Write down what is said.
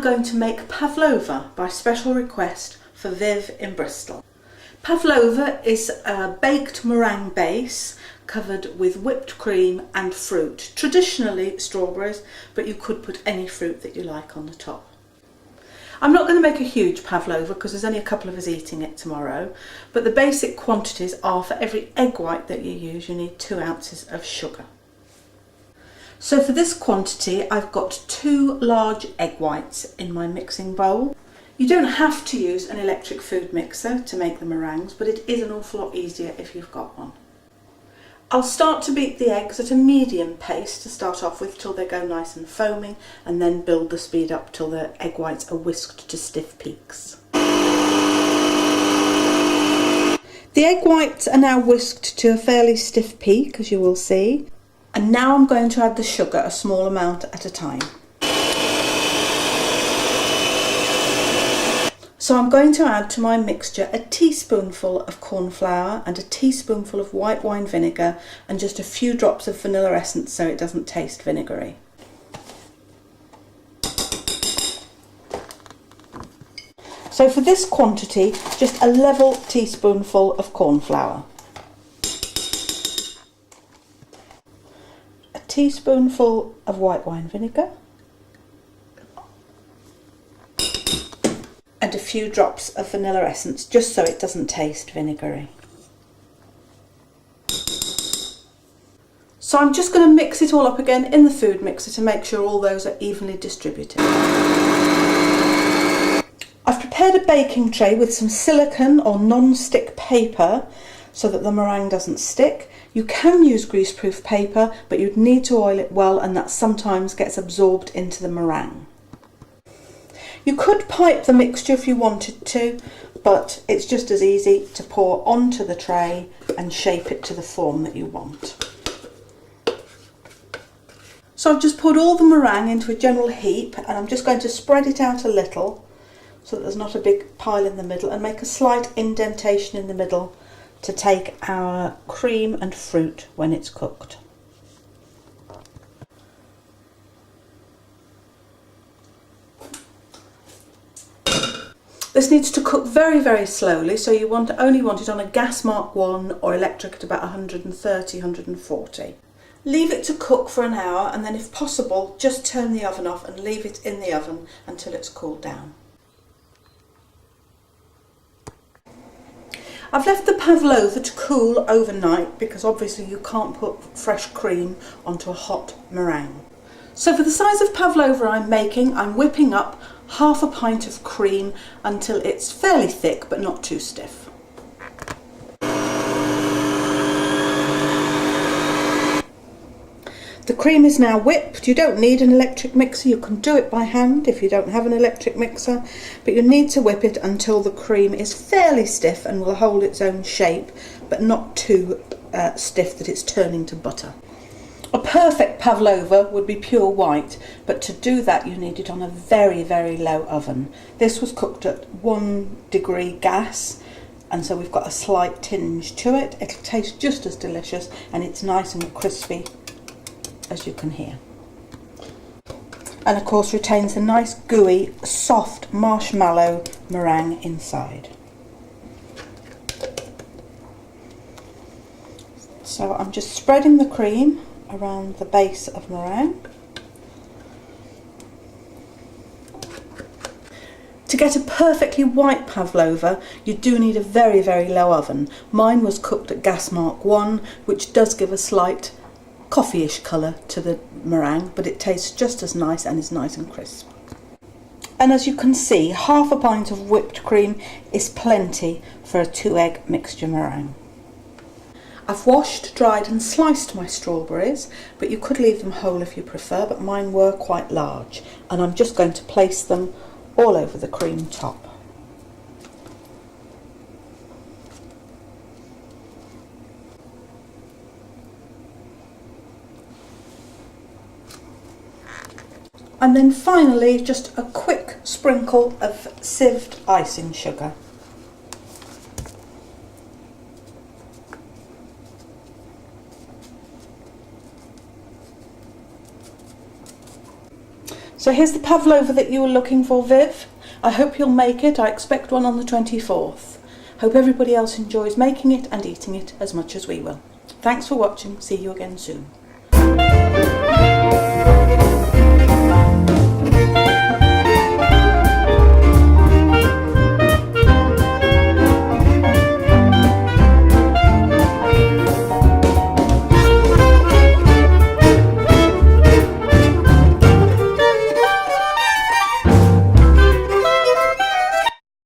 going to make pavlova by special request for Viv in Bristol. Pavlova is a baked meringue base covered with whipped cream and fruit, traditionally strawberries, but you could put any fruit that you like on the top. I'm not going to make a huge pavlova because there's only a couple of us eating it tomorrow, but the basic quantities are for every egg white that you use, you need 2 ounces of sugar. So for this quantity, I've got 2 large egg whites in my mixing bowl. You don't have to use an electric food mixer to make the meringues, but it is an awful lot easier if you've got one. I'll start to beat the eggs at a medium pace to start off with till they go nice and foaming, and then build the speed up till the egg whites are whisked to stiff peaks. The egg whites are now whisked to a fairly stiff peak, as you will see, and now I'm going to add the sugar a small amount at a time. So I'm going to add to my mixture a teaspoonful of corn flour and a teaspoonful of white wine vinegar and just a few drops of vanilla essence so it doesn't taste vinegary. So for this quantity, just a level teaspoonful of corn flour, a teaspoonful of white wine vinegar, and a few drops of vanilla essence just so it doesn't taste vinegary. So I'm just going to mix it all up again in the food mixer to make sure all those are evenly distributed. I've prepared a baking tray with some silicone or non-stick paper so that the meringue doesn't stick. You can use greaseproof paper, but you'd need to oil it well, and that sometimes gets absorbed into the meringue. You could pipe the mixture if you wanted to, but it's just as easy to pour onto the tray and shape it to the form that you want. So I've just poured all the meringue into a general heap, and I'm just going to spread it out a little so that there's not a big pile in the middle, and make a slight indentation in the middle to take our cream and fruit when it's cooked. This needs to cook very, very slowly, so you only want it on a gas mark 1 or electric at about 130, 140. Leave it to cook for an hour, and then if possible just turn the oven off and leave it in the oven until it's cooled down. I've left the pavlova to cool overnight because obviously you can't put fresh cream onto a hot meringue. So for the size of pavlova I'm making, I'm whipping up half a pint of cream until it's fairly thick but not too stiff. The cream is now whipped. You don't need an electric mixer, you can do it by hand if you don't have an electric mixer, but you need to whip it until the cream is fairly stiff and will hold its own shape, but not too stiff that it's turning to butter. A perfect pavlova would be pure white, but to do that you need it on a very, very low oven. This was cooked at 1 degree gas, and so we've got a slight tinge to it. It'll taste just as delicious, and it's nice and crispy, as you can hear. And of course retains a nice gooey, soft marshmallow meringue inside. So I'm just spreading the cream around the base of meringue. To get a perfectly white pavlova, you do need a very, very low oven. Mine was cooked at gas mark 1, which does give a slight coffee-ish colour to the meringue, but it tastes just as nice and is nice and crisp. And as you can see, half a pint of whipped cream is plenty for a 2-egg mixture meringue. I've washed, dried and sliced my strawberries, but you could leave them whole if you prefer, but mine were quite large, and I'm just going to place them all over the cream top. And then finally just a quick sprinkle of sieved icing sugar. So here's the pavlova that you were looking for, Viv. I hope you'll make it. I expect one on the 24th. Hope everybody else enjoys making it and eating it as much as we will. Thanks for watching. See you again soon.